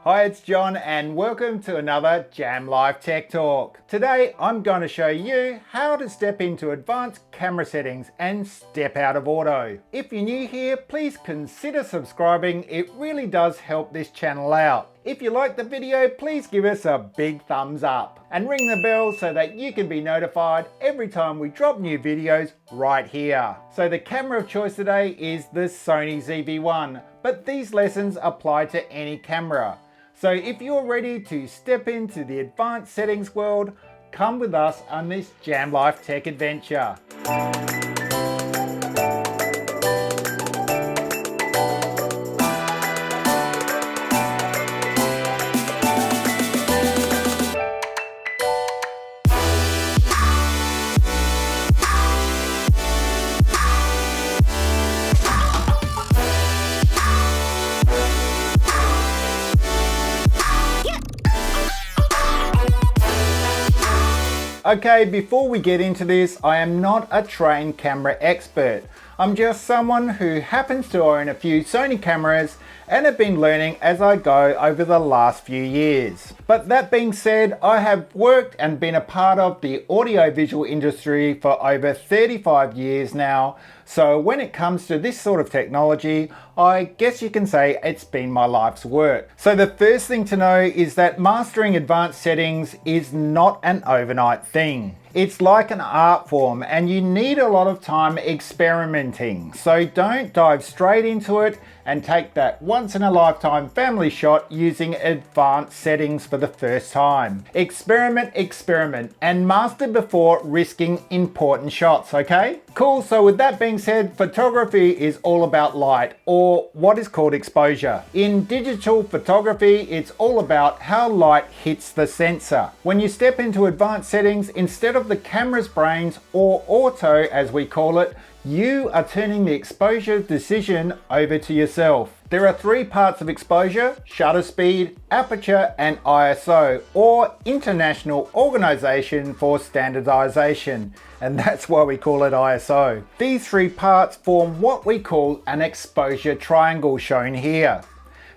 Hi, it's John and welcome to another Jam Live Tech Talk. Today I'm going to show you how to step into advanced camera settings and step out of auto. If you're new here, please consider subscribing. It really does help this channel out. If you like the video, please give us a big thumbs up and ring the bell so that you can be notified every time we drop new videos right here. So the camera of choice today is the Sony ZV-1, but these lessons apply to any camera. So if you're ready to step into the advanced settings world, come with us on this Jam Life Tech adventure. Okay, before we get into this, I am not a trained camera expert. I'm just someone who happens to own a few Sony cameras and have been learning as I go over the last few years. But that being said, I have worked and been a part of the audiovisual industry for over 35 years now. So when it comes to this sort of technology, I guess you can say it's been my life's work. So the first thing to know is that mastering advanced settings is not an overnight thing. It's like an art form and you need a lot of time experimenting. So don't dive straight into it and take that once in a lifetime family shot using advanced settings for the first time. Experiment, and master before risking important shots, okay? Cool, so with that being said, photography is all about light, or what is called exposure. In digital photography, it's all about how light hits the sensor. When you step into advanced settings, instead of the camera's brains, or auto as we call it, you are turning the exposure decision over to yourself. There are three parts of exposure: shutter speed, aperture, and ISO, or International Organization for Standardization, and that's why we call it ISO. These three parts form what we call an exposure triangle, shown here.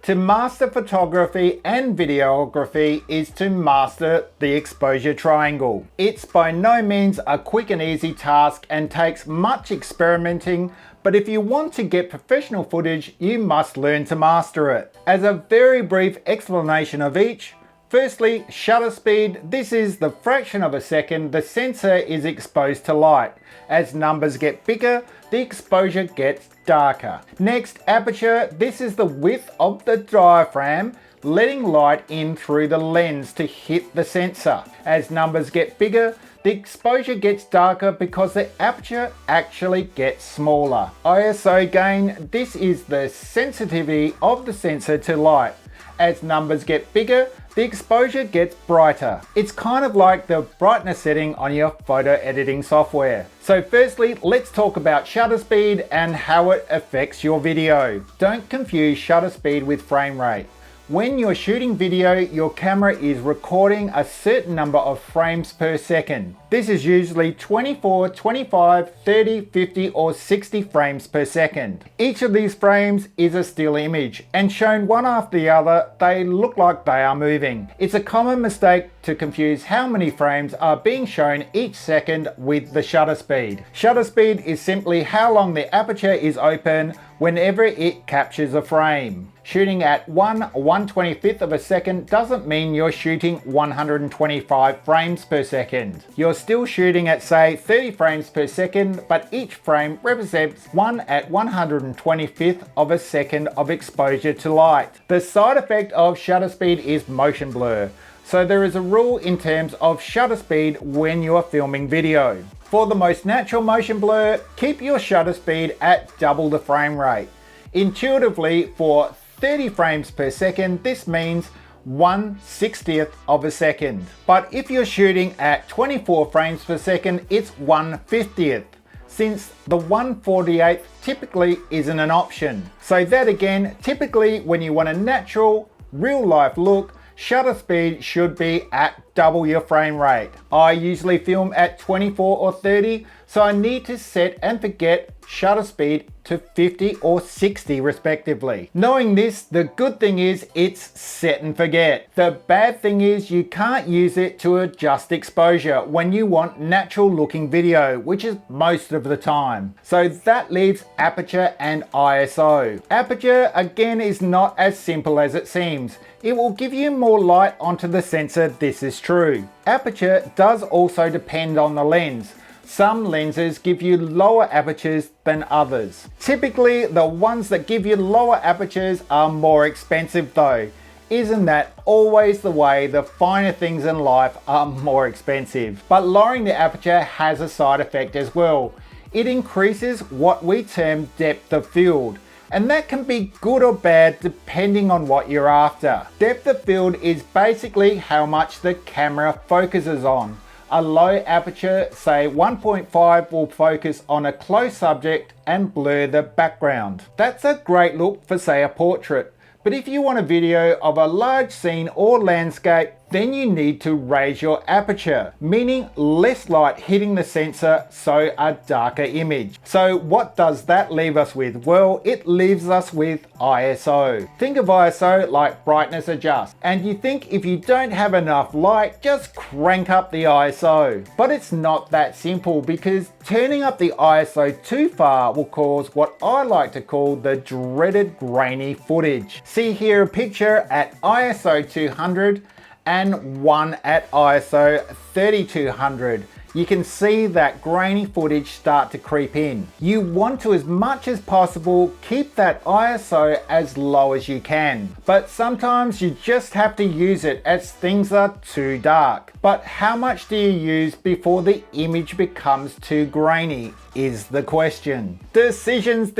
To master photography and videography is to master the exposure triangle. It's by no means a quick and easy task and takes much experimenting, but if you want to get professional footage, you must learn to master it. As a very brief explanation of each, firstly, shutter speed. This is the fraction of a second the sensor is exposed to light. As numbers get bigger, the exposure gets darker. Next, aperture. This is the width of the diaphragm, letting light in through the lens to hit the sensor. As numbers get bigger, the exposure gets darker because the aperture actually gets smaller. ISO gain. This is the sensitivity of the sensor to light. As numbers get bigger, the exposure gets brighter. It's kind of like the brightness setting on your photo editing software. So firstly, let's talk about shutter speed and how it affects your video. Don't confuse shutter speed with frame rate. When you're shooting video, your camera is recording a certain number of frames per second. This is usually 24, 25, 30, 50, or 60 frames per second. Each of these frames is a still image, and shown one after the other, they look like they are moving. It's a common mistake to confuse how many frames are being shown each second with the shutter speed. Shutter speed is simply how long the aperture is open whenever it captures a frame. Shooting at 1/125th of a second doesn't mean you're shooting 125 frames per second. You're still shooting at, say, 30 frames per second, but each frame represents 1/125th of a second of exposure to light. The side effect of shutter speed is motion blur. So there is a rule in terms of shutter speed when you are filming video. For the most natural motion blur, keep your shutter speed at double the frame rate. Intuitively, for 30 frames per second, this means 1/60th of a second. But if you're shooting at 24 frames per second, it's 1/50th, since the 1/48th typically isn't an option. So that again, typically when you want a natural, real life look, shutter speed should be at double your frame rate. I usually film at 24 or 30, so I need to set and forget shutter speed to 50 or 60 respectively. Knowing this, the good thing is it's set and forget. The bad thing is you can't use it to adjust exposure when you want natural looking video, which is most of the time. So that leaves aperture and ISO. Aperture again is not as simple as it seems. It will give you more light onto the sensor, this is true. Aperture does also depend on the lens. Some lenses give you lower apertures than others. Typically, the ones that give you lower apertures are more expensive though. Isn't that always the way? The finer things in life are more expensive. But lowering the aperture has a side effect as well. It increases what we term depth of field. And that can be good or bad depending on what you're after. Depth of field is basically how much the camera focuses on. A low aperture, say 1.5, will focus on a close subject and blur the background. That's a great look for, say, a portrait. But if you want a video of a large scene or landscape, then you need to raise your aperture, meaning less light hitting the sensor, so a darker image. So what does that leave us with? Well, it leaves us with ISO. Think of ISO like brightness adjust, and you think if you don't have enough light, just crank up the ISO. But it's not that simple, because turning up the ISO too far will cause what I like to call the dreaded grainy footage. See here a picture at ISO 200 and one at ISO 3200. You can see that grainy footage start to creep in. You want to, as much as possible, keep that ISO as low as you can. But sometimes you just have to use it as things are too dark. But how much do you use before the image becomes too grainy is the question. Decisions.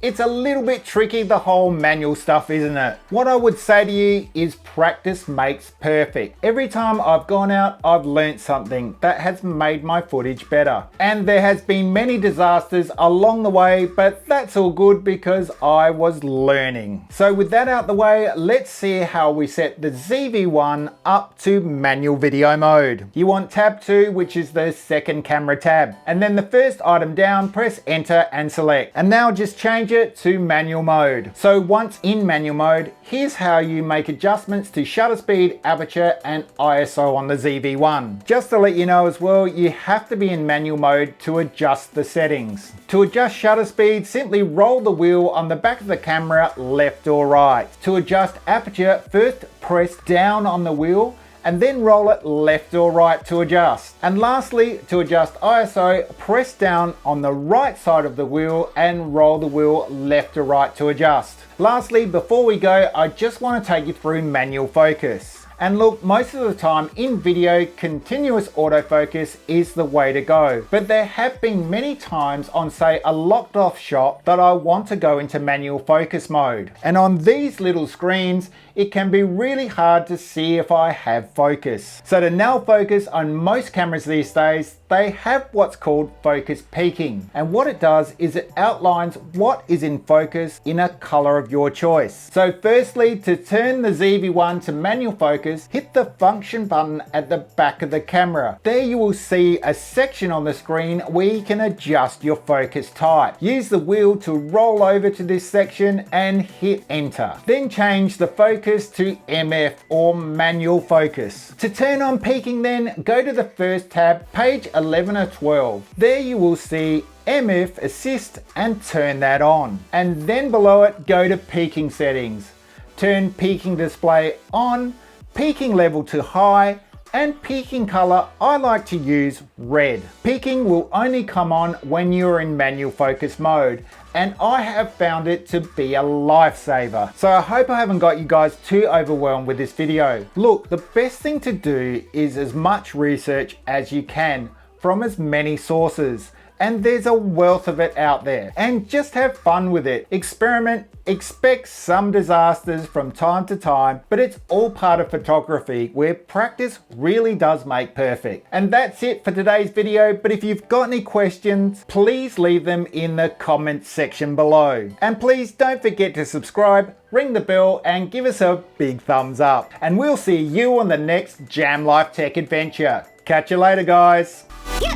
It's a little bit tricky, the whole manual stuff, isn't it? What I would say to you is practice makes perfect. Every time I've gone out, I've learnt something that has made my footage better. And there has been many disasters along the way, but that's all good because I was learning. So with that out the way, let's see how we set the ZV-1 up to manual video mode. You want tab 2, which is the second camera tab. And then the first item down, press enter and select. And now just change it to manual mode. So once in manual mode, here's how you make adjustments to shutter speed, aperture and ISO on the ZV-1. Just to let you know as well, you have to be in manual mode to adjust the settings. To adjust shutter speed, simply roll the wheel on the back of the camera left or right. To adjust aperture, first press down on the wheel and then roll it left or right to adjust. And lastly, to adjust ISO, press down on the right side of the wheel and roll the wheel left or right to adjust. Lastly, before we go, I just want to take you through manual focus. And look, most of the time in video, continuous autofocus is the way to go. But there have been many times on, say, a locked off shot that I want to go into manual focus mode. And on these little screens, it can be really hard to see if I have focus. So to nail focus on most cameras these days, they have what's called focus peaking. And what it does is it outlines what is in focus in a color of your choice. So firstly, to turn the ZV-1 to manual focus, hit the function button at the back of the camera. There you will see a section on the screen where you can adjust your focus type. Use the wheel to roll over to this section and hit enter. Then change the focus to MF or manual focus. To turn on peaking then, go to the first tab, page 11 or 12. There you will see MF assist and turn that on. And then below it, go to peaking settings. Turn peaking display on, peaking level to high, and peaking color, I like to use red. Peaking will only come on when you're in manual focus mode, and I have found it to be a lifesaver. So I hope I haven't got you guys too overwhelmed with this video. Look, the best thing to do is as much research as you can from as many sources. And there's a wealth of it out there. And just have fun with it. Experiment, expect some disasters from time to time, but it's all part of photography where practice really does make perfect. And that's it for today's video, but if you've got any questions, please leave them in the comments section below. And please don't forget to subscribe, ring the bell, and give us a big thumbs up. And we'll see you on the next Jam Life Tech adventure. Catch you later, guys. Yeah.